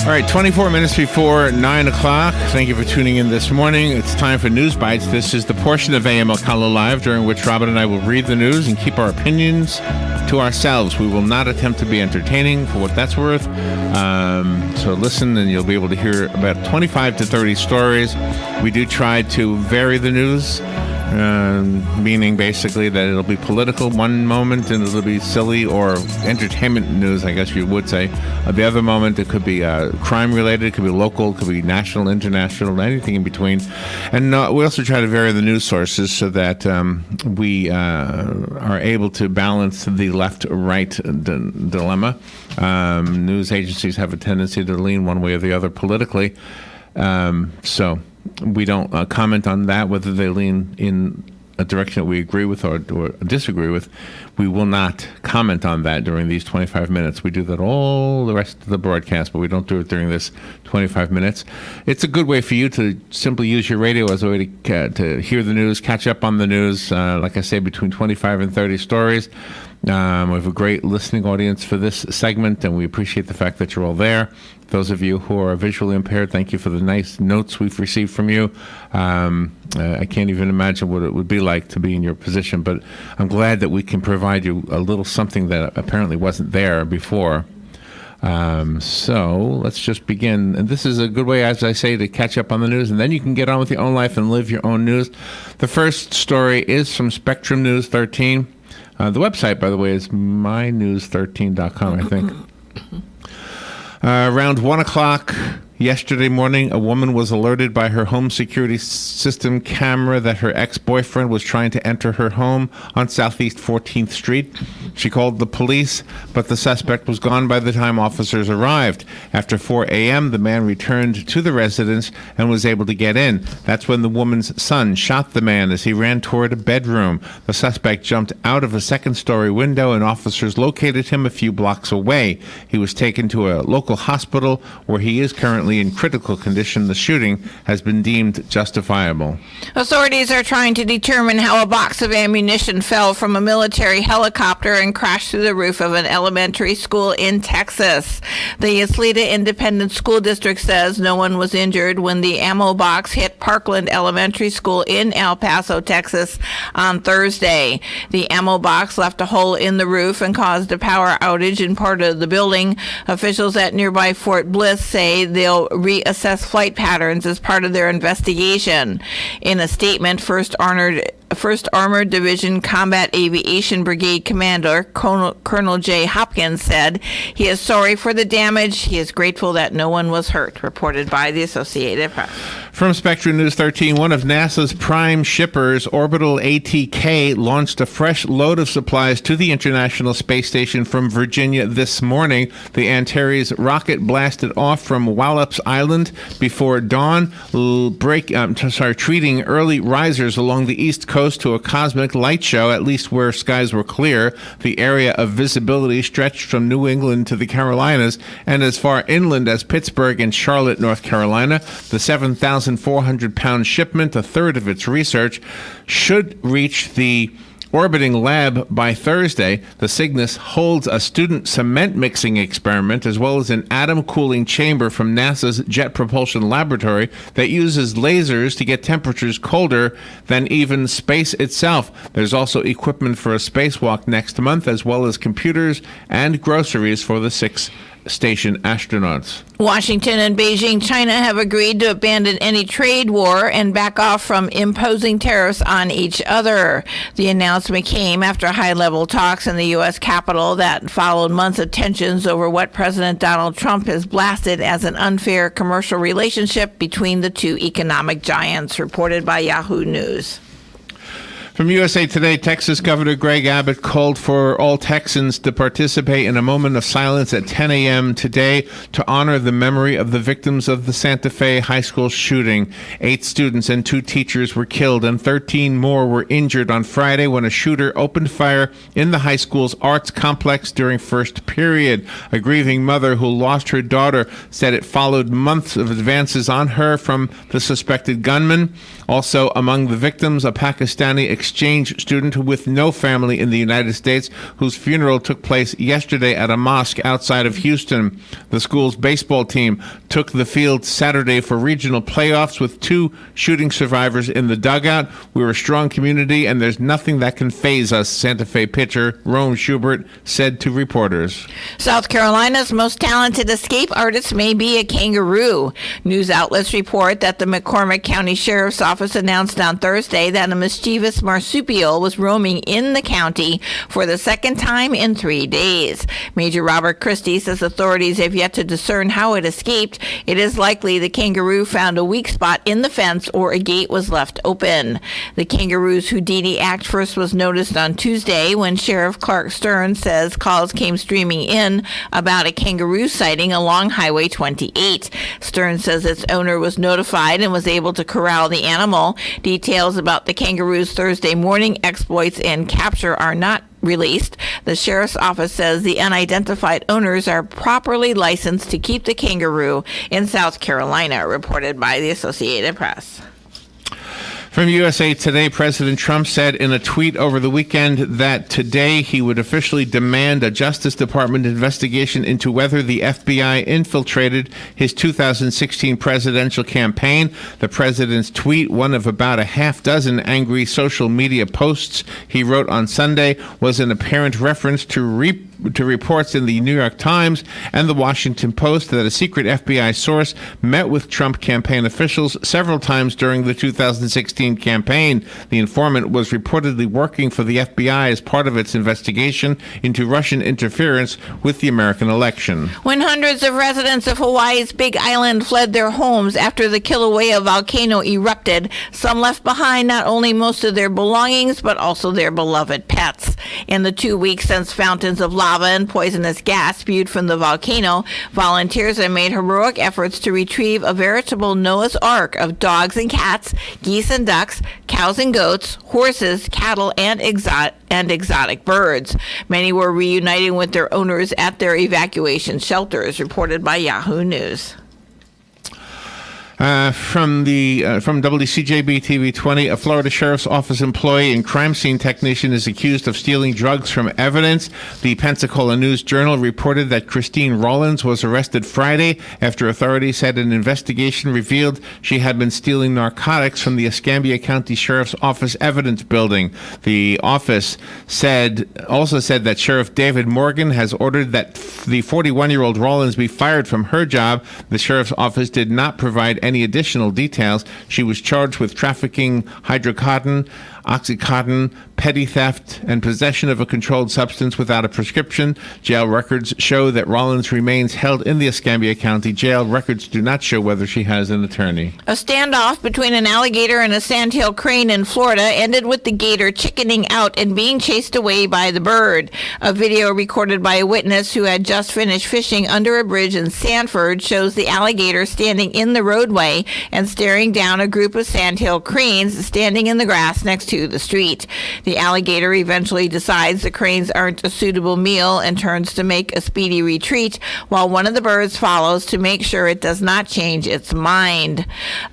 All right, 24 minutes before 9 o'clock. Thank you for tuning in this morning. It's time for News Bites. This is the portion of AM Alcala Live during which Robin and I will read the news and keep our opinions to ourselves. We will not attempt to be entertaining for what that's worth. So listen and you'll be able to hear about 25 to 30 stories. We do try to vary the news. Meaning basically that it'll be political one moment and it'll be silly or entertainment news, I guess you would say. The other moment, it could be crime related, it could be local, it could be national, international, anything in between. And we also try to vary the news sources so that we are able to balance the left-right dilemma. News agencies have a tendency to lean one way or the other politically. So we don't comment on that, whether they lean in a direction that we agree with or disagree with. We will not comment on that during these 25 minutes. We do that all the rest of the broadcast, but we don't do it during this 25 minutes. It's a good way for you to simply use your radio as a way to hear the news, catch up on the news. Like I say, between 25 and 30 stories. We have a great listening audience for this segment, and we appreciate the fact that you're all there. Those of you who are visually impaired, thank you for the nice notes we've received from you. I can't even imagine what it would be like to be in your position, but I'm glad that we can provide you a little something that apparently wasn't there before. So let's just begin. And this is a good way, as I say, to catch up on the news, and then you can get on with your own life and live your own news. The first story is from Spectrum News 13. The website, by the way, is mynews13.com, I think. Around 1 o'clock yesterday morning, a woman was alerted by her home security system camera that her ex-boyfriend was trying to enter her home on Southeast 14th Street. She called the police, but the suspect was gone by the time officers arrived. After 4 a.m., the man returned to the residence and was able to get in. That's when the woman's son shot the man as he ran toward a bedroom. The suspect jumped out of a second-story window, and officers located him a few blocks away. He was taken to a local hospital where he is currently in critical condition. The shooting has been deemed justifiable. Authorities are trying to determine how a box of ammunition fell from a military helicopter and crashed through the roof of an elementary school in Texas. The Ysleta Independent School District says no one was injured when the ammo box hit Parkland Elementary School in El Paso, Texas on Thursday. The ammo box left a hole in the roof and caused a power outage in part of the building. Officials at nearby Fort Bliss say they'll reassess flight patterns as part of their investigation. In a statement, First Armored Division Combat Aviation Brigade Commander Colonel Jay Hopkins said he is sorry for the damage. He is grateful that no one was hurt, reported by the Associated Press. From Spectrum News 13, one of NASA's prime shippers, Orbital ATK, launched a fresh load of supplies to the International Space Station from Virginia this morning. The Antares rocket blasted off from Wallops Island before dawn, treating early risers along the East Coast to a cosmic light show, at least where skies were clear. The area of visibility stretched from New England to the Carolinas and as far inland as Pittsburgh and Charlotte, North Carolina. The 7,400-pound shipment, a third of its research, should reach the orbiting lab by Thursday. The Cygnus holds a student cement mixing experiment as well as an atom cooling chamber from NASA's Jet Propulsion Laboratory that uses lasers to get temperatures colder than even space itself. There's also equipment for a spacewalk next month, as well as computers and groceries for the 6 station astronauts. Washington and Beijing, China have agreed to abandon any trade war and back off from imposing tariffs on each other. The announcement came after high-level talks in the U.S. Capitol that followed months of tensions over what President Donald Trump has blasted as an unfair commercial relationship between the two economic giants, reported by Yahoo News. From USA Today, Texas Governor Greg Abbott called for all Texans to participate in a moment of silence at 10 a.m. today to honor the memory of the victims of the Santa Fe high school shooting. 8 students and 2 teachers were killed and 13 more were injured on Friday when a shooter opened fire in the high school's arts complex during first period. A grieving mother who lost her daughter said it followed months of advances on her from the suspected gunman. Also among the victims, a Pakistani exchange student with no family in the United States, whose funeral took place yesterday at a mosque outside of Houston. The school's baseball team took the field Saturday for regional playoffs with 2 shooting survivors in the dugout. "We're a strong community, and there's nothing that can faze us," Santa Fe pitcher Rome Schubert said to reporters. South Carolina's most talented escape artist may be a kangaroo. News outlets report that the McCormick County Sheriff's Office announced on Thursday that a mischievous marsupial was roaming in the county for the second time in 3 days. Major Robert Christie says authorities have yet to discern how it escaped. It is likely the kangaroo found a weak spot in the fence or a gate was left open. The kangaroo's Houdini act first was noticed on Tuesday when Sheriff Clark Stern says calls came streaming in about a kangaroo sighting along Highway 28. Stern says its owner was notified and was able to corral the animal. Details about the kangaroo's Thursday morning exploits and capture are not released. The sheriff's office says the unidentified owners are properly licensed to keep the kangaroo in South Carolina, reported by the Associated Press. From USA Today, President Trump said in a tweet over the weekend that today he would officially demand a Justice Department investigation into whether the FBI infiltrated his 2016 presidential campaign. The president's tweet, one of about a half dozen angry social media posts he wrote on Sunday, was an apparent reference to reports in the New York Times and the Washington Post that a secret FBI source met with Trump campaign officials several times during the 2016 campaign. The informant was reportedly working for the FBI as part of its investigation into Russian interference with the American election. When hundreds of residents of Hawaii's Big Island fled their homes after the Kilauea volcano erupted, some left behind not only most of their belongings, but also their beloved pets. In the 2 weeks since fountains of lava and poisonous gas spewed from the volcano, volunteers have made heroic efforts to retrieve a veritable Noah's Ark of dogs and cats, geese and ducks, cows and goats, horses, cattle, and exotic birds. Many were reuniting with their owners at their evacuation shelters, reported by Yahoo News. From WCJB TV 20, a Florida Sheriff's Office employee and crime scene technician is accused of stealing drugs from evidence. The Pensacola News-Journal reported that Christine Rollins was arrested Friday after authorities said an investigation revealed she had been stealing narcotics from the Escambia County Sheriff's Office evidence building. The office also said that Sheriff David Morgan has ordered that the 41-year-old Rollins be fired from her job. The Sheriff's Office did not provide any additional details. She was charged with trafficking hydrocodone, Oxycontin, petty theft, and possession of a controlled substance without a prescription. Jail records show that Rollins remains held in the Escambia County Jail. Records do not show whether she has an attorney. A standoff between an alligator and a sandhill crane in Florida ended with the gator chickening out and being chased away by the bird. A video recorded by a witness who had just finished fishing under a bridge in Sanford shows the alligator standing in the roadway and staring down a group of sandhill cranes standing in the grass next to the street. The alligator eventually decides the cranes aren't a suitable meal and turns to make a speedy retreat, while one of the birds follows to make sure it does not change its mind.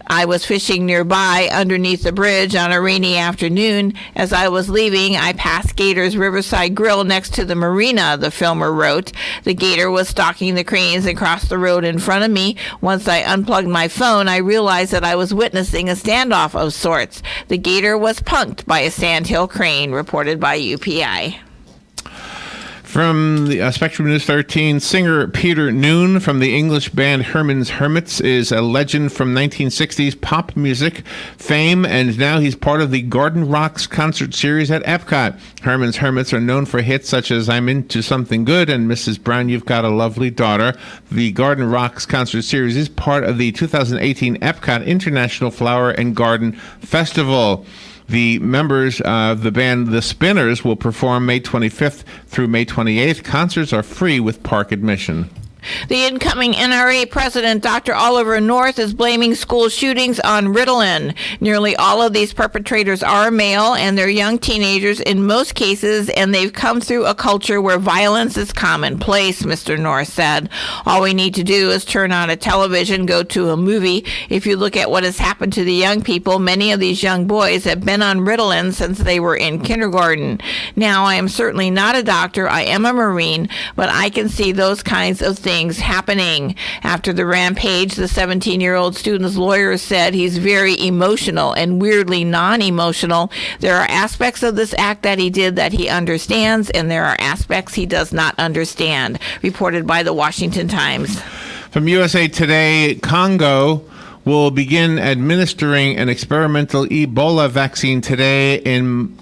I was fishing nearby underneath the bridge on a rainy afternoon. As I was leaving, I passed Gator's Riverside Grill next to the marina, the filmer wrote. The gator was stalking the cranes across the road in front of me. Once I unplugged my phone, I realized that I was witnessing a standoff of sorts. The gator was punked by a sandhill crane, reported by UPI. From the Spectrum News 13, singer Peter Noon from the English band Herman's Hermits is a legend from 1960s pop music fame, and now he's part of the Garden Rocks concert series at Epcot. Herman's Hermits are known for hits such as I'm Into Something Good and Mrs. Brown, You've Got a Lovely Daughter. The Garden Rocks concert series is part of the 2018 Epcot International Flower and Garden Festival. The members of the band The Spinners will perform May 25th through May 28th. Concerts are free with park admission. The incoming NRA president, Dr. Oliver North, is blaming school shootings on Ritalin. Nearly all of these perpetrators are male, and they're young teenagers in most cases, and they've come through a culture where violence is commonplace, Mr. North said. All we need to do is turn on a television, go to a movie. If you look at what has happened to the young people, many of these young boys have been on Ritalin since they were in kindergarten. Now, I am certainly not a doctor. I am a Marine, but I can see those kinds of things happening. After the rampage, the 17-year-old student's lawyer said he's very emotional and weirdly non-emotional. There are aspects of this act that he did that he understands, and there are aspects he does not understand, reported by the Washington Times. From USA Today, Congo will begin administering an experimental Ebola vaccine today in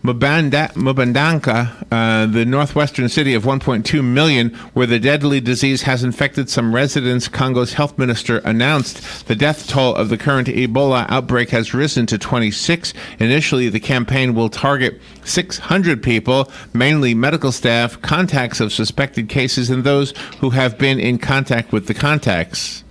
Mbandanka, the northwestern city of 1.2 million, where the deadly disease has infected some residents. Congo's health minister announced the death toll of the current Ebola outbreak has risen to 26. Initially, the campaign will target 600 people, mainly medical staff, contacts of suspected cases, and those who have been in contact with the contacts.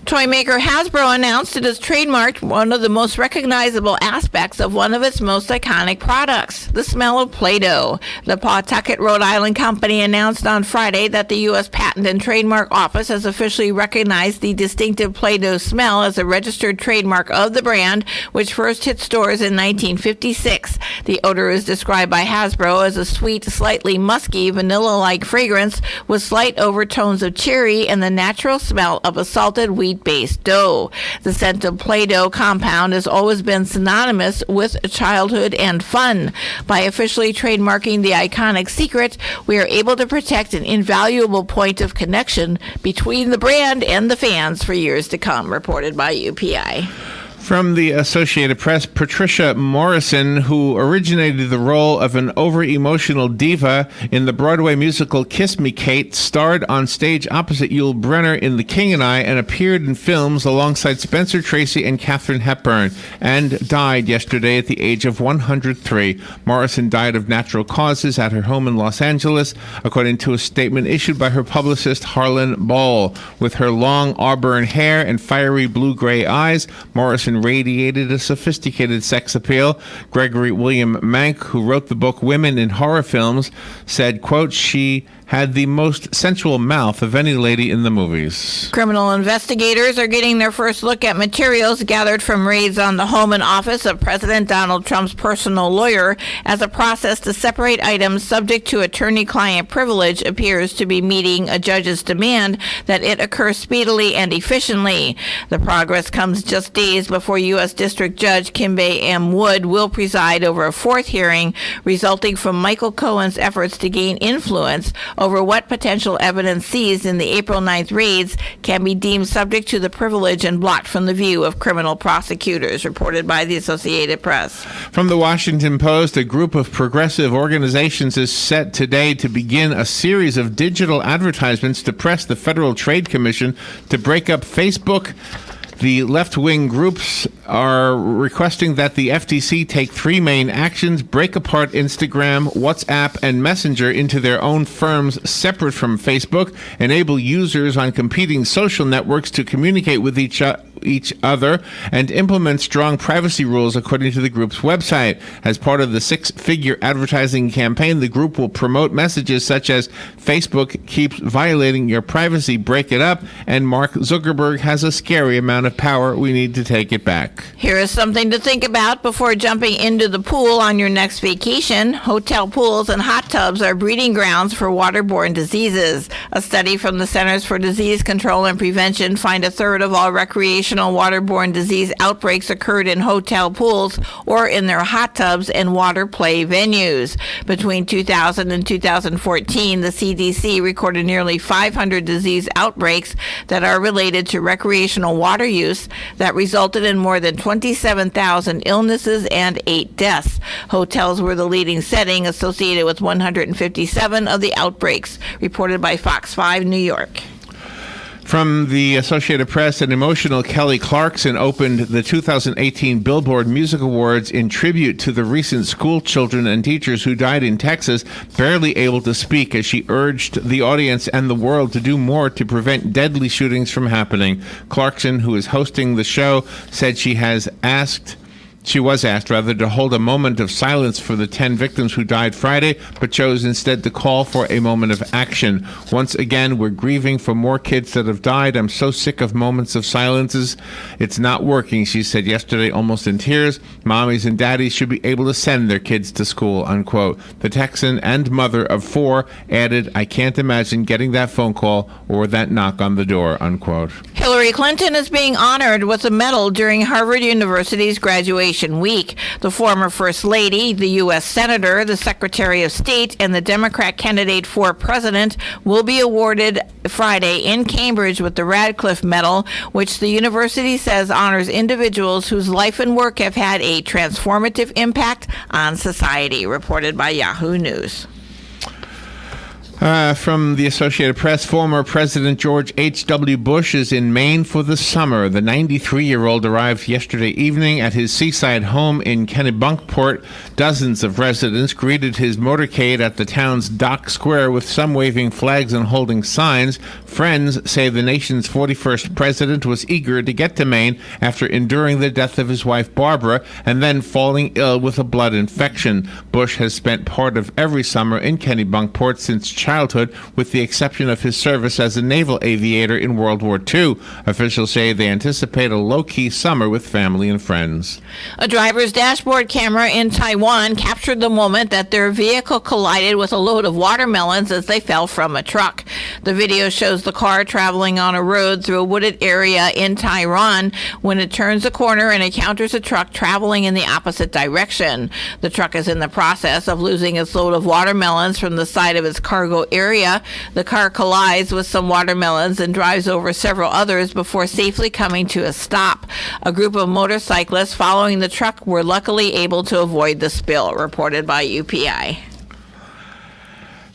Toy maker Hasbro announced it has trademarked one of the most recognizable aspects of one of its most iconic products, the Smell of Playdough. The Pawtucket, Rhode Island company announced on Friday that the U.S. Patent and Trademark Office has officially recognized the distinctive Play-Doh smell as a registered trademark of the brand, which first hit stores in 1956. The odor is described by Hasbro as a sweet, slightly musky, vanilla-like fragrance with slight overtones of cherry and the natural smell of a salted wheat-based dough. The scent of Play-Doh compound has always been synonymous with childhood and fun. By officially trademarking the iconic secret, we are able to protect an invaluable point of connection between the brand and the fans for years to come, reported by UPI. From the Associated Press, Patricia Morrison, who originated the role of an over-emotional diva in the Broadway musical Kiss Me, Kate, starred on stage opposite Yul Brynner in The King and I and appeared in films alongside Spencer Tracy and Katharine Hepburn, and died yesterday at the age of 103. Morrison died of natural causes at her home in Los Angeles, according to a statement issued by her publicist Harlan Ball. With her long auburn hair and fiery blue-gray eyes, Morrison radiated a sophisticated sex appeal. Gregory William Mank, who wrote the book Women in Horror Films, said, quote, "She had the most sensual mouth of any lady in the movies." Criminal investigators are getting their first look at materials gathered from raids on the home and office of President Donald Trump's personal lawyer, as a process to separate items subject to attorney-client privilege appears to be meeting a judge's demand that it occur speedily and efficiently. The progress comes just days before U.S. District Judge Kimbe M. Wood will preside over a fourth hearing resulting from Michael Cohen's efforts to gain influence over what potential evidence seized in the April 9th raids can be deemed subject to the privilege and blocked from the view of criminal prosecutors, reported by the Associated Press. From the Washington Post, a group of progressive organizations is set today to begin a series of digital advertisements to press the Federal Trade Commission to break up Facebook. The left-wing groups are requesting that the FTC take three main actions: break apart Instagram, WhatsApp, and Messenger into their own firms separate from Facebook, enable users on competing social networks to communicate with each other, and implement strong privacy rules, according to the group's website. As part of the six-figure advertising campaign, the group will promote messages such as "Facebook keeps violating your privacy, break it up," and "Mark Zuckerberg has a scary amount of power, we need to take it back." Here is something to think about before jumping into the pool on your next vacation. Hotel pools and hot tubs are breeding grounds for waterborne diseases. A study from the Centers for Disease Control and Prevention find a third of all recreational waterborne disease outbreaks occurred in hotel pools or in their hot tubs and water play venues. Between 2000 and 2014, the CDC recorded nearly 500 disease outbreaks that are related to recreational water use that resulted in more than 27,000 illnesses and 8 deaths. Hotels were the leading setting, associated with 157 of the outbreaks, reported by Fox 5 New York. From the Associated Press, an emotional Kelly Clarkson opened the 2018 Billboard Music Awards in tribute to the recent school children and teachers who died in Texas, barely able to speak as she urged the audience and the world to do more to prevent deadly shootings from happening. Clarkson, who is hosting the show, said she was asked to hold a moment of silence for the 10 victims who died Friday, but chose instead to call for a moment of action. Once again, we're grieving for more kids that have died. I'm so sick of moments of silences. It's not working, she said yesterday, almost in tears. Mommies and daddies should be able to send their kids to school, unquote. The Texan and mother of 4 added, I can't imagine getting that phone call or that knock on the door, unquote. Hillary Clinton is being honored with a medal during Harvard University's graduation week. The former First Lady, the U.S. Senator, the Secretary of State, and the Democrat candidate for president will be awarded Friday in Cambridge with the Radcliffe Medal, which the university says honors individuals whose life and work have had a transformative impact on society, reported by Yahoo News. From the Associated Press, former President George H.W. Bush is in Maine for the summer. The 93-year-old arrived yesterday evening at his seaside home in Kennebunkport. Dozens of residents greeted his motorcade at the town's dock square, with some waving flags and holding signs. Friends say the nation's 41st president was eager to get to Maine after enduring the death of his wife Barbara and then falling ill with a blood infection. Bush has spent part of every summer in Kennebunkport since childhood, with the exception of his service as a naval aviator in World War II. Officials say they anticipate a low-key summer with family and friends. A driver's dashboard camera in Taiwan captured the moment that their vehicle collided with a load of watermelons as they fell from a truck. The video shows the car traveling on a road through a wooded area in Taiwan when it turns a corner and encounters a truck traveling in the opposite direction. The truck is in the process of losing its load of watermelons from the side of its cargo area. The car collides with some watermelons and drives over several others before safely coming to a stop. A group of motorcyclists following the truck were luckily able to avoid the spill, reported by UPI.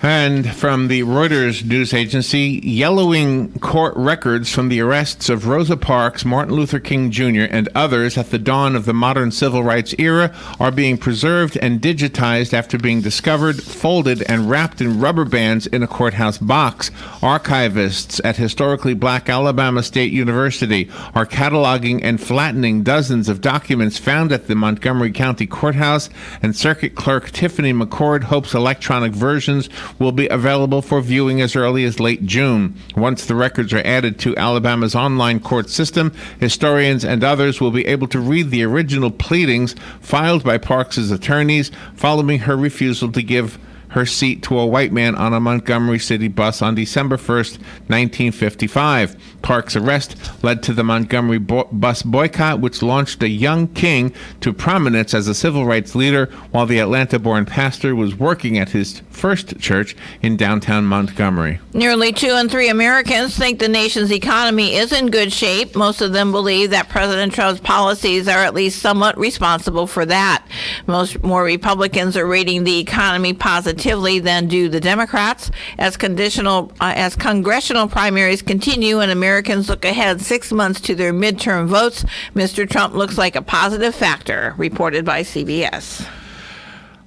And from the Reuters news agency, yellowing court records from the arrests of Rosa Parks, Martin Luther King Jr., and others at the dawn of the modern civil rights era are being preserved and digitized after being discovered, folded, and wrapped in rubber bands in a courthouse box. Archivists at historically black Alabama State University are cataloging and flattening dozens of documents found at the Montgomery County Courthouse, and Circuit Clerk Tiffany McCord hopes electronic versions will be available for viewing as early as late June. Once the records are added to Alabama's online court system, historians and others will be able to read the original pleadings filed by Parks' attorneys following her refusal to give her seat to a white man on a Montgomery City bus on December 1st, 1955. Parks' arrest led to the Montgomery bus boycott, which launched a young King to prominence as a civil rights leader while the Atlanta-born pastor was working at his first church in downtown Montgomery. Nearly 2 in 3 Americans think the nation's economy is in good shape. Most of them believe that President Trump's policies are at least somewhat responsible for that. More Republicans are rating the economy positively than do the Democrats. As congressional primaries continue and Americans look ahead 6 months to their midterm votes, Mr. Trump looks like a positive factor, reported by CBS.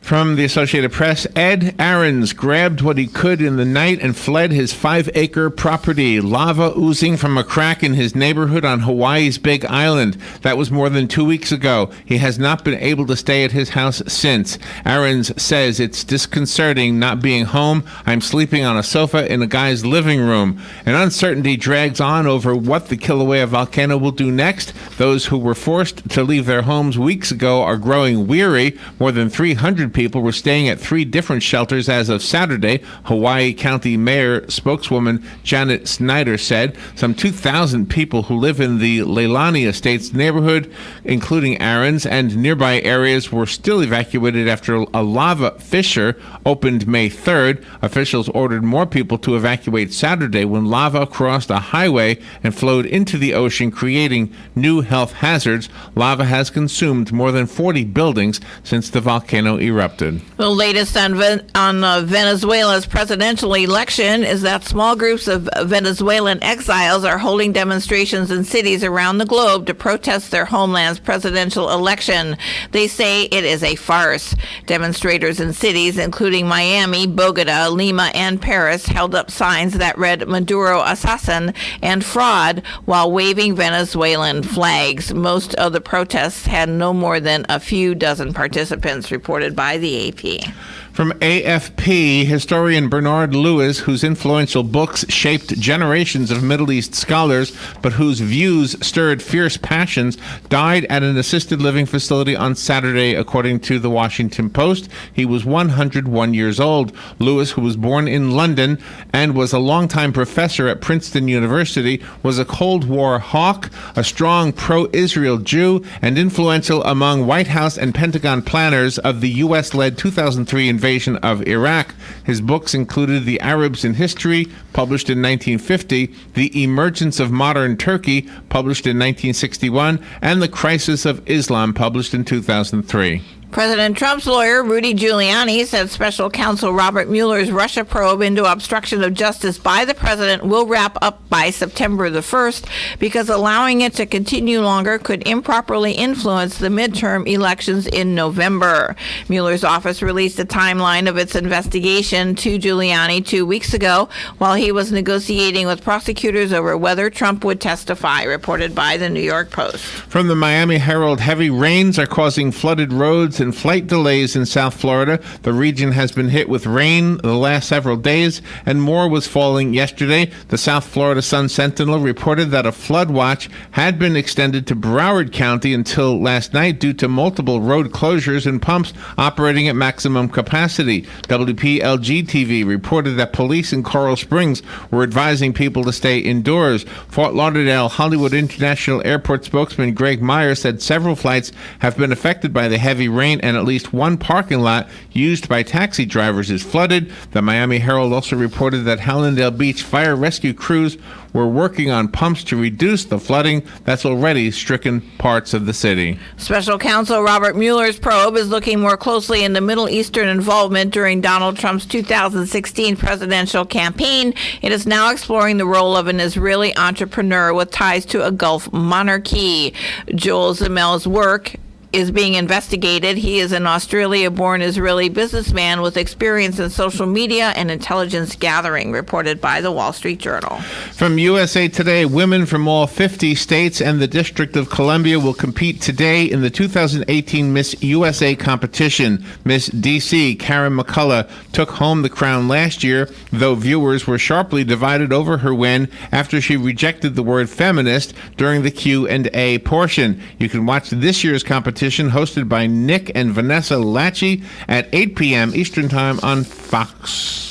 From the Associated Press, Ed Aarons grabbed what he could in the night and fled his 5-acre property. Lava oozing from a crack in his neighborhood on Hawaii's Big Island. That was more than 2 weeks ago. He has not been able to stay at his house since. Aarons says it's disconcerting not being home. I'm sleeping on a sofa in a guy's living room. And uncertainty drags on over what the Kilauea volcano will do next. Those who were forced to leave their homes weeks ago are growing weary. More than 300 people were staying at 3 different shelters as of Saturday. Hawaii County Mayor spokeswoman Janet Snyder said some 2,000 people who live in the Leilani Estates neighborhood, including Aarons and nearby areas, were still evacuated after a lava fissure opened May 3rd. Officials ordered more people to evacuate Saturday when lava crossed a highway and flowed into the ocean, creating new health hazards. Lava has consumed more than 40 buildings since the volcano erupted. uninterrupted. The latest on Venezuela's presidential election is that small groups of Venezuelan exiles are holding demonstrations in cities around the globe to protest their homeland's presidential election. They say it is a farce. Demonstrators in cities including Miami, Bogota, Lima, and Paris held up signs that read Maduro assassin and fraud while waving Venezuelan flags. Most of the protests had no more than a few dozen participants, reported by the AP. From AFP, historian Bernard Lewis, whose influential books shaped generations of Middle East scholars, but whose views stirred fierce passions, died at an assisted living facility on Saturday, according to the Washington Post. He was 101 years old. Lewis, who was born in London and was a longtime professor at Princeton University, was a Cold War hawk, a strong pro-Israel Jew, and influential among White House and Pentagon planners of the U.S.-led 2003 invasion of Iraq. His books included The Arabs in History, published in 1950, The Emergence of Modern Turkey, published in 1961, and The Crisis of Islam, published in 2003. President Trump's lawyer, Rudy Giuliani, said special counsel Robert Mueller's Russia probe into obstruction of justice by the president will wrap up by September the 1st because allowing it to continue longer could improperly influence the midterm elections in November. Mueller's office released a timeline of its investigation to Giuliani 2 weeks ago while he was negotiating with prosecutors over whether Trump would testify, reported by the New York Post. From the Miami Herald, heavy rains are causing flooded roads and flight delays in South Florida. The region has been hit with rain the last several days, and more was falling yesterday. The South Florida Sun-Sentinel reported that a flood watch had been extended to Broward County until last night due to multiple road closures and pumps operating at maximum capacity. WPLG-TV reported that police in Coral Springs were advising people to stay indoors. Fort Lauderdale Hollywood International Airport spokesman Greg Meyer said several flights have been affected by the heavy rain and at least one parking lot used by taxi drivers is flooded. The Miami Herald also reported that Hallandale Beach fire rescue crews were working on pumps to reduce the flooding that's already stricken parts of the city. Special counsel Robert Mueller's probe is looking more closely into Middle Eastern involvement during Donald Trump's 2016 presidential campaign. It is now exploring the role of an Israeli entrepreneur with ties to a Gulf monarchy. Joel Zemel's work is being investigated. He is an Australia-born Israeli businessman with experience in social media and intelligence gathering, reported by the Wall Street Journal. From USA Today, women from all 50 states and the District of Columbia will compete today in the 2018 Miss USA competition. Miss DC Karen McCullough took home the crown last year, though viewers were sharply divided over her win after she rejected the word feminist during the Q&A portion. You can watch this year's competition hosted by Nick and Vanessa Lachey at 8 p.m. Eastern Time on Fox.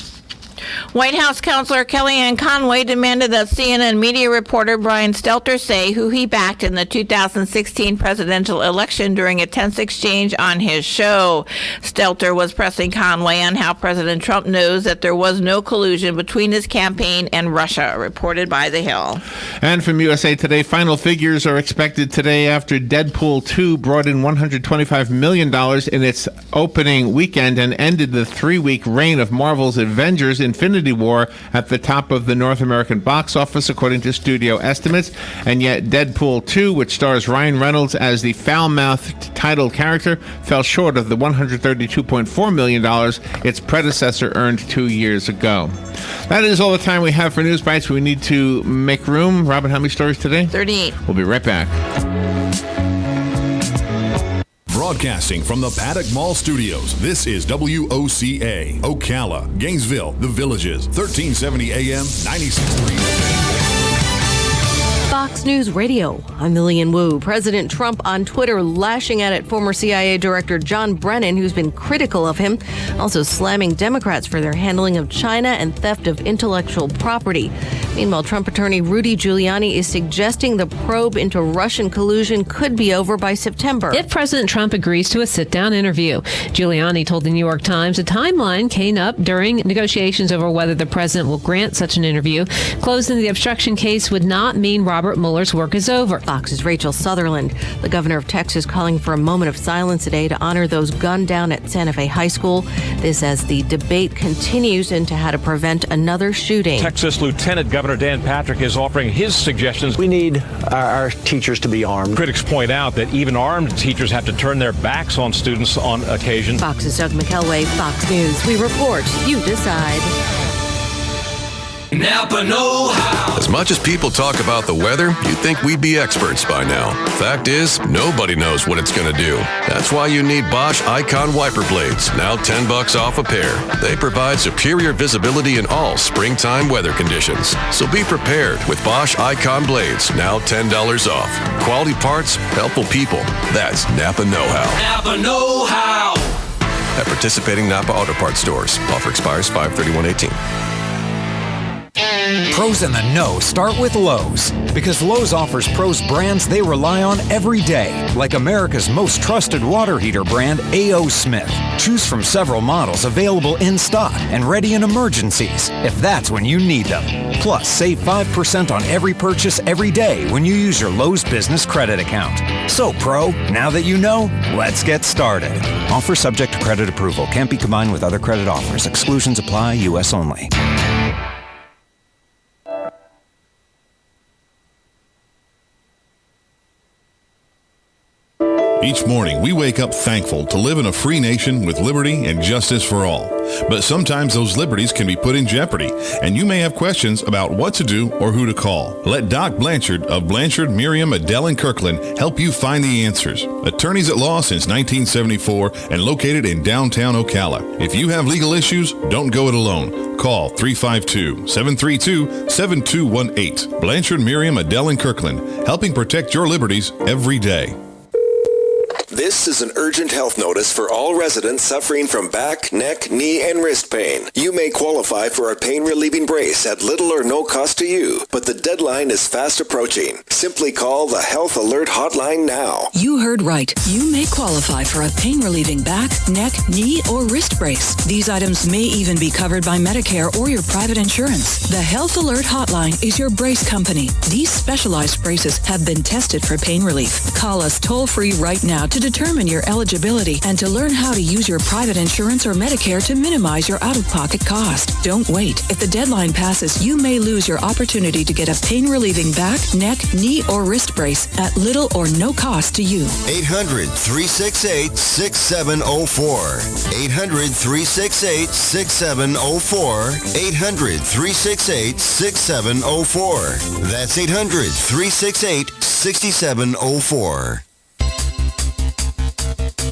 White House counselor Kellyanne Conway demanded that CNN media reporter Brian Stelter say who he backed in the 2016 presidential election during a tense exchange on his show. Stelter was pressing Conway on how President Trump knows that there was no collusion between his campaign and Russia, reported by The Hill. And from USA Today, final figures are expected today after Deadpool 2 brought in $125 million in its opening weekend and ended the 3-week reign of Marvel's Avengers Infinity War at the top of the North American box office, according to studio estimates. And yet Deadpool 2, which stars Ryan Reynolds as the foul-mouthed title character, fell short of the $132.4 million its predecessor earned 2 years ago. That is all the time we have for News Bites. We need to make room. Robin, how many stories today? 38. We'll be right back. Broadcasting from the Paddock Mall Studios, this is WOCA, Ocala, Gainesville, The Villages, 1370 AM, 96.3. Fox News Radio. I'm Lillian Wu. President Trump on Twitter lashing out at former CIA Director John Brennan, who's been critical of him, also slamming Democrats for their handling of China and theft of intellectual property. Meanwhile, Trump attorney Rudy Giuliani is suggesting the probe into Russian collusion could be over by September. If President Trump agrees to a sit-down interview. Giuliani told the New York Times a timeline came up during negotiations over whether the president will grant such an interview. Closing the obstruction case would not mean Robert Robert Mueller's work is over. Fox's Rachel Sutherland. The governor of Texas calling for a moment of silence today to honor those gunned down at Santa Fe High School. This as the debate continues into how to prevent another shooting. Texas Lieutenant Governor Dan Patrick is offering his suggestions. We need our teachers to be armed. Critics point out that even armed teachers have to turn their backs on students on occasion. Fox's Doug McElway, Fox News. We report, you decide. Napa know-how. As much as people talk about the weather, you'd think we'd be experts by now. Fact is, nobody knows what it's going to do. That's why you need Bosch Icon wiper blades, now $10 off a pair. They provide superior visibility in all springtime weather conditions. So be prepared with Bosch Icon blades, now $10 off. Quality parts, helpful people. That's Napa know-how. Napa know-how. At participating Napa Auto Parts stores. Offer expires 5/31/18. Pros in the know start with Lowe's, because Lowe's offers pros brands they rely on every day, like America's most trusted water heater brand, A.O. Smith. Choose from several models available in stock and ready in emergencies, if that's when you need them. Plus, save 5% on every purchase every day when you use your Lowe's Business Credit account. So, Pro, now that you know, let's get started. Offer subject to credit approval. Can't be combined with other credit offers. Exclusions apply. U.S. only. Each morning, we wake up thankful to live in a free nation with liberty and justice for all. But sometimes those liberties can be put in jeopardy, and you may have questions about what to do or who to call. Let Doc Blanchard of Blanchard, Miriam, Adele, and Kirkland help you find the answers. Attorneys at law since 1974 and located in downtown Ocala. If you have legal issues, don't go it alone. Call 352-732-7218. Blanchard, Miriam, Adele, and Kirkland, helping protect your liberties every day. This is an urgent health notice for all residents suffering from back, neck, knee, and wrist pain. You may qualify for a pain-relieving brace at little or no cost to you, but the deadline is fast approaching. Simply call the Health Alert Hotline now. You heard right. You may qualify for a pain-relieving back, neck, knee, or wrist brace. These items may even be covered by Medicare or your private insurance. The Health Alert Hotline is your brace company. These specialized braces have been tested for pain relief. Call us toll-free right now to determine your eligibility and to learn how to use your private insurance or Medicare to minimize your out-of-pocket cost. Don't wait. If the deadline passes, you may lose your opportunity to get a pain-relieving back, neck, knee, or wrist brace at little or no cost to you. 800-368-6704. 800-368-6704. 800-368-6704. That's 800-368-6704.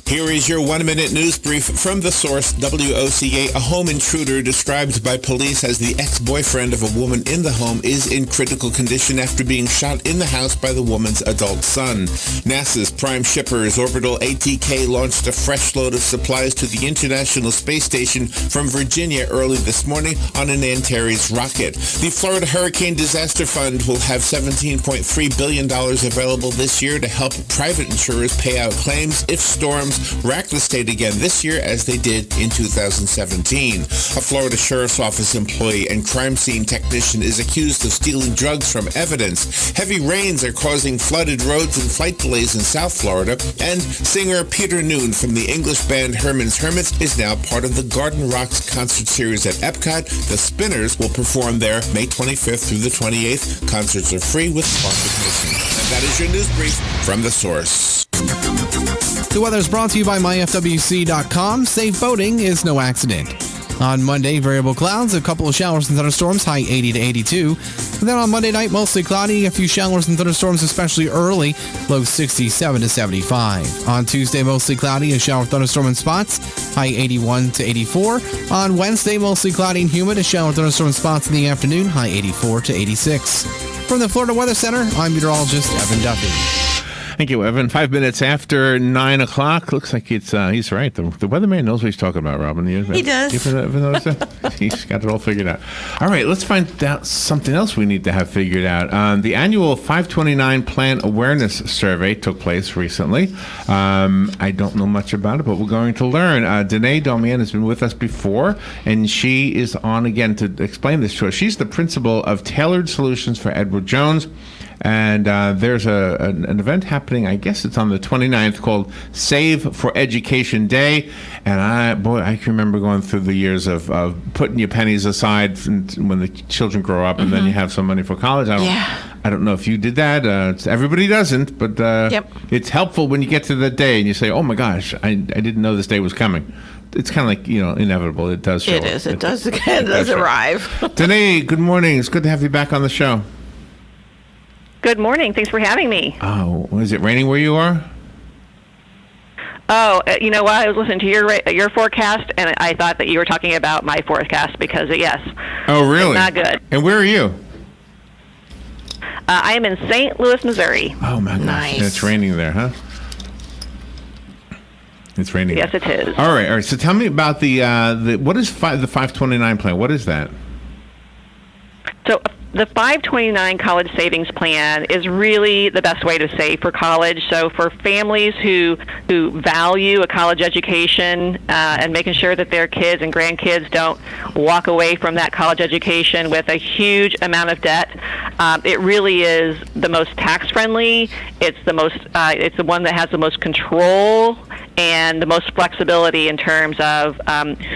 Here is your 1-minute news brief from the source, WOCA. A home intruder described by police as the ex-boyfriend of a woman in the home is in critical condition after being shot in the house by the woman's adult son. NASA's prime shippers Orbital ATK launched a fresh load of supplies to the International Space Station from Virginia early this morning on an Antares rocket. The Florida Hurricane Disaster Fund will have $17.3 billion available this year to help private insurers pay out claims if storms rack the state again this year as they did in 2017. A Florida Sheriff's Office employee and crime scene technician is accused of stealing drugs from evidence. Heavy rains are causing flooded roads and flight delays in South Florida, and singer Peter Noon from the English band Herman's Hermits is now part of the Garden Rocks concert series at Epcot. The Spinners will perform there May 25th through the 28th. Concerts are free with sponsored admission. And that is your news brief from The Source. The weather is brought to you by myfwc.com. Safe boating is no accident. On Monday, variable clouds, a couple of showers and thunderstorms, high 80 to 82. And then on Monday night, mostly cloudy, a few showers and thunderstorms, especially early, low 67 to 75. On Tuesday, mostly cloudy, a shower, thunderstorm in spots, high 81 to 84. On Wednesday, mostly cloudy and humid, a shower, thunderstorm in spots in the afternoon, high 84 to 86. From the Florida Weather Center, I'm meteorologist Evan Duffy. Thank you, Evan. 5 minutes after 9 o'clock. Looks like it's, he's right. The weatherman knows what he's talking about, Robin. He does. You ever notice that? He's got it all figured out. All right, let's find out something else we need to have figured out. The annual 529 Plan Awareness Survey took place recently. I don't know much about it, but we're going to learn. Danae, Domian has been with us before, and she is on again to explain this to us. She's the principal of Tailored Solutions for Edward Jones. And there's an event happening, I guess it's on the 29th, called Save for Education Day. And I can remember going through the years of putting your pennies aside when the children grow up, and then you have some money for college. I don't know if you did that. Everybody doesn't, but it's helpful when you get to that day and you say, oh my gosh, I didn't know this day was coming. It's kind of like, inevitable. It does show It is. It does arrive. Danae, good morning. It's good to have you back on the show. Good morning. Thanks for having me. Oh, is it raining where you are? Oh, you know what? I was listening to your forecast, and I thought that you were talking about my forecast because, yes. Oh, really? It's not good. And where are you? I am in St. Louis, Missouri. Oh, my gosh. Nice. And it's raining there, huh? It's raining. Yes, it is. All right. So tell me about the what is the 529 plan? What is that? So the 529 college savings plan is really the best way to save for college. So for families who value a college education and making sure that their kids and grandkids don't walk away from that college education with a huge amount of debt, it really is the most tax friendly. It's the one that has the most control and the most flexibility in terms of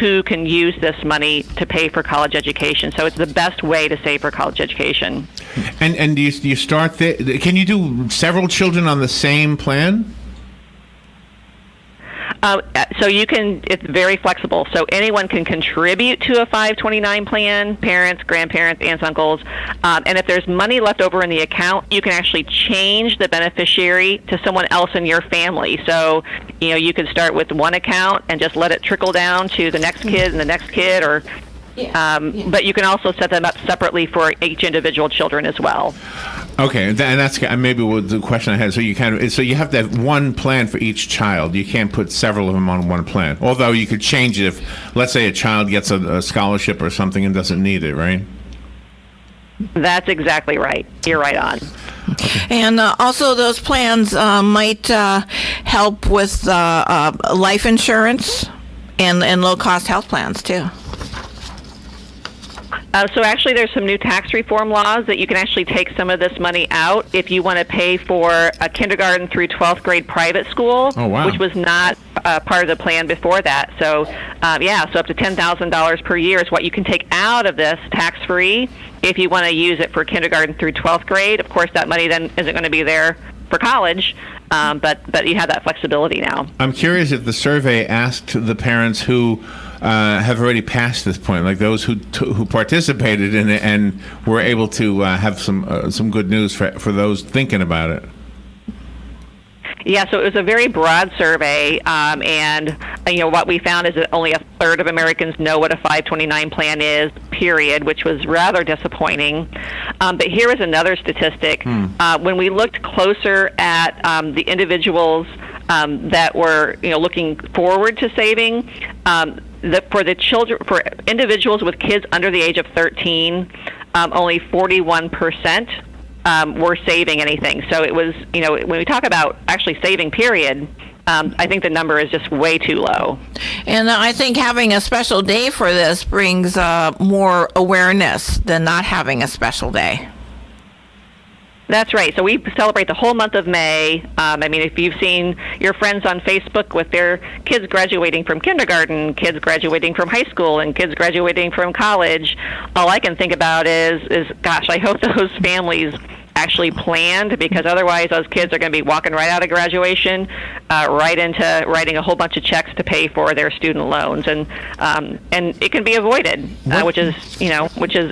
who can use this money to pay for college education. So it's the best way to save for college education. And do you start there? Can you do several children on the same plan? So you can. It's very flexible. So anyone can contribute to a 529 plan: parents, grandparents, aunts, uncles. And if there's money left over in the account, you can actually change the beneficiary to someone else in your family. So you could start with one account and just let it trickle down to the next kid and the next kid, or. But you can also set them up separately for each individual children as well. Okay, and that's maybe what the question I had. So you have to have one plan for each child. You can't put several of them on one plan. Although you could change it if, let's say, a child gets a scholarship or something and doesn't need it, right? That's exactly right. You're right on. And also those plans might help with life insurance and low-cost health plans, too. So actually there's some new tax reform laws that you can actually take some of this money out if you want to pay for a kindergarten through 12th grade private school, which was not part of the plan before that. So, so up to $10,000 per year is what you can take out of this tax-free if you want to use it for kindergarten through 12th grade. Of course, that money then isn't going to be there for college, but you have that flexibility now. I'm curious if the survey asked the parents who have already passed this point, like those who participated in it and were able to have some good news for those thinking about it. Yeah, so it was a very broad survey, and what we found is that only a third of Americans know what a 529 plan is, period, which was rather disappointing. But here is another statistic. When we looked closer at the individuals that were looking forward to saving, for individuals with kids under the age of 13, only 41% were saving anything. So it was, when we talk about actually saving, period, I think the number is just way too low. And I think having a special day for this brings more awareness than not having a special day. That's right. So we celebrate the whole month of May. If you've seen your friends on Facebook with their kids graduating from kindergarten, kids graduating from high school, and kids graduating from college, all I can think about is gosh, I hope those families actually planned, because otherwise those kids are going to be walking right out of graduation, right into writing a whole bunch of checks to pay for their student loans, and it can be avoided, which is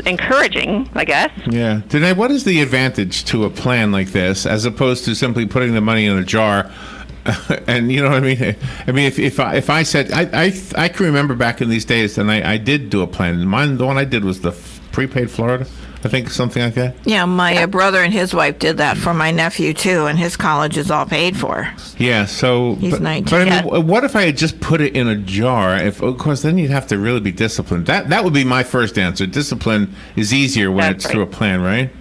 encouraging, I guess. Yeah. Danae, what is the advantage to a plan like this as opposed to simply putting the money in a jar? And you know what I mean? I mean, if I said, I can remember back in these days, and I did do a plan. The one I did was the prepaid Florida. I think something like that. Yeah, my brother and his wife did that for my nephew too, and his college is all paid for. Yeah, so he's 19. But I mean, what if I had just put it in a jar? Of course, then you'd have to really be disciplined. That would be my first answer. Discipline is easier when it's through a plan, right?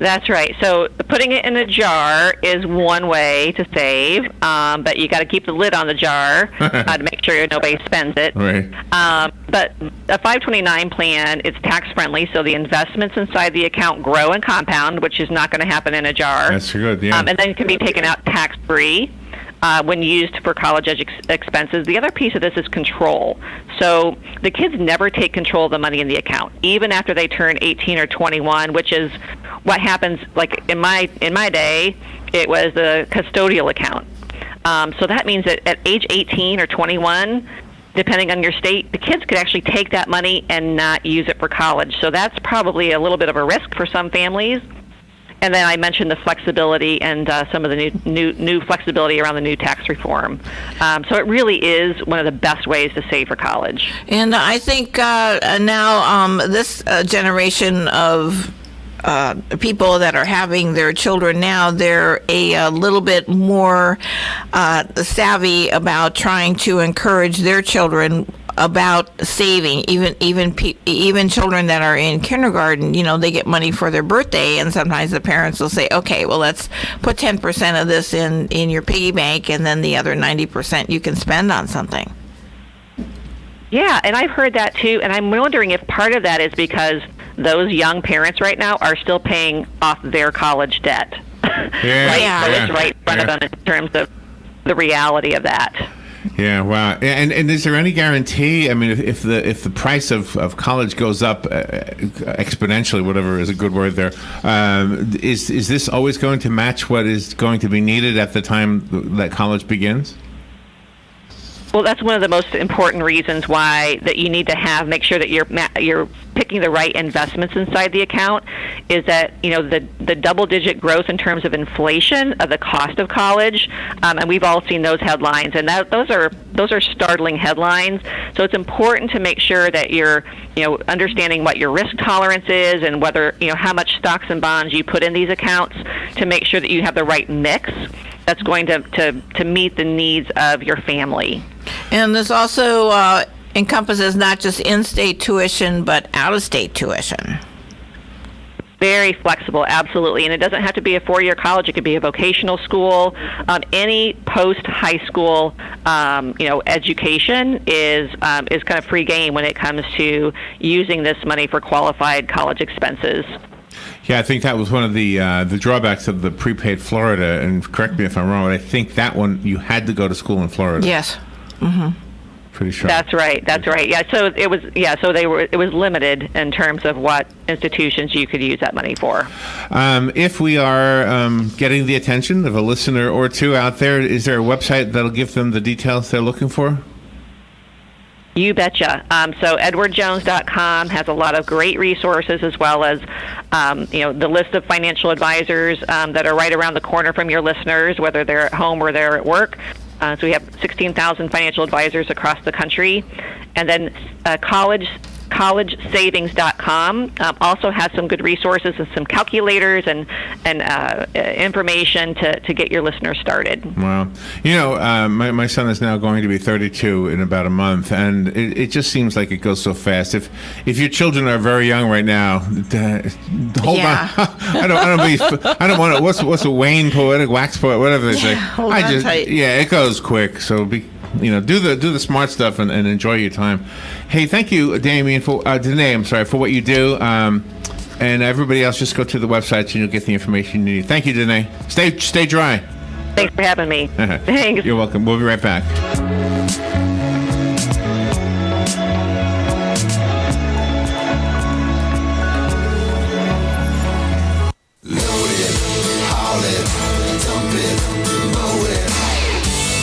That's right. So putting it in a jar is one way to save, but you got to keep the lid on the jar to make sure nobody spends it. Right. But a 529 plan, it's tax friendly, so the investments inside the account grow and compound, which is not going to happen in a jar. That's good. Yeah. And then it can be taken out tax free. When used for college expenses. The other piece of this is control. So the kids never take control of the money in the account, even after they turn 18 or 21, which is what happens. Like in my day, it was a custodial account. So that means that at age 18 or 21, depending on your state, the kids could actually take that money and not use it for college. So that's probably a little bit of a risk for some families. And then I mentioned the flexibility and some of the new flexibility around the new tax reform. So it really is one of the best ways to save for college. And I think now this generation of people that are having their children now, they're a little bit more savvy about trying to encourage their children about saving. Even children that are in kindergarten, they get money for their birthday, and sometimes the parents will say, okay, well, let's put 10% of this in your piggy bank, and then the other 90% you can spend on something. Yeah, and I've heard that too, and I'm wondering if part of that is because those young parents right now are still paying off their college debt. Yeah, right? yeah, So it's right in front of them in terms of the reality of that. Yeah, wow. And is there any guarantee? I mean, if the price of college goes up exponentially, whatever is a good word there, is this always going to match what is going to be needed at the time that college begins? Well, that's one of the most important reasons why that you need to make sure that you're picking the right investments inside the account. Is that the double-digit growth in terms of inflation of the cost of college, and we've all seen those headlines, and those are startling headlines. So it's important to make sure that you're understanding what your risk tolerance is and whether how much stocks and bonds you put in these accounts to make sure that you have the right mix that's going to meet the needs of your family. And this also encompasses not just in-state tuition, but out-of-state tuition. Very flexible, absolutely. And it doesn't have to be a four-year college. It could be a vocational school. Any post-high school, education is kind of free game when it comes to using this money for qualified college expenses. Yeah, I think that was one of the drawbacks of the prepaid Florida, and correct me if I'm wrong, but I think that one, you had to go to school in Florida. Yes. Mm-hmm. Pretty sure. That's right. Yeah. So it was. Yeah. So it was limited in terms of what institutions you could use that money for. If we are getting the attention of a listener or two out there, is there a website that'll give them the details they're looking for? You betcha. So edwardjones.com has a lot of great resources, as well as the list of financial advisors that are right around the corner from your listeners, whether they're at home or they're at work. So we have 16,000 financial advisors across the country. And then collegesavings.com also has some good resources and some calculators and information to get your listeners started. Wow. My son is now going to be 32 in about a month, and it just seems like it goes so fast. If your children are very young right now, hold on. I don't want to. What's a Wayne poetic wax poet, whatever they say. Hold on tight. Yeah, it goes quick. So do the smart stuff and enjoy your time. Hey, thank you, Danae, for what you do. And everybody else, just go to the website and you'll get the information you need. Thank you, Danae. Stay dry. Thanks for having me. Thanks. You're welcome. We'll be right back.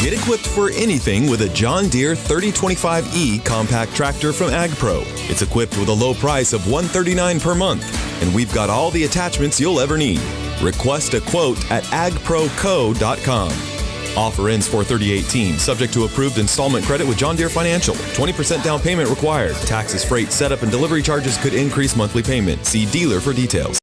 Get equipped for anything with a John Deere 3025E compact tractor from AgPro. It's equipped with a low price of $139 per month, and we've got all the attachments you'll ever need. Request a quote at agproco.com. Offer ends 4/30/18, subject to approved installment credit with John Deere Financial. 20% down payment required. Taxes, freight, setup, and delivery charges could increase monthly payment. See dealer for details.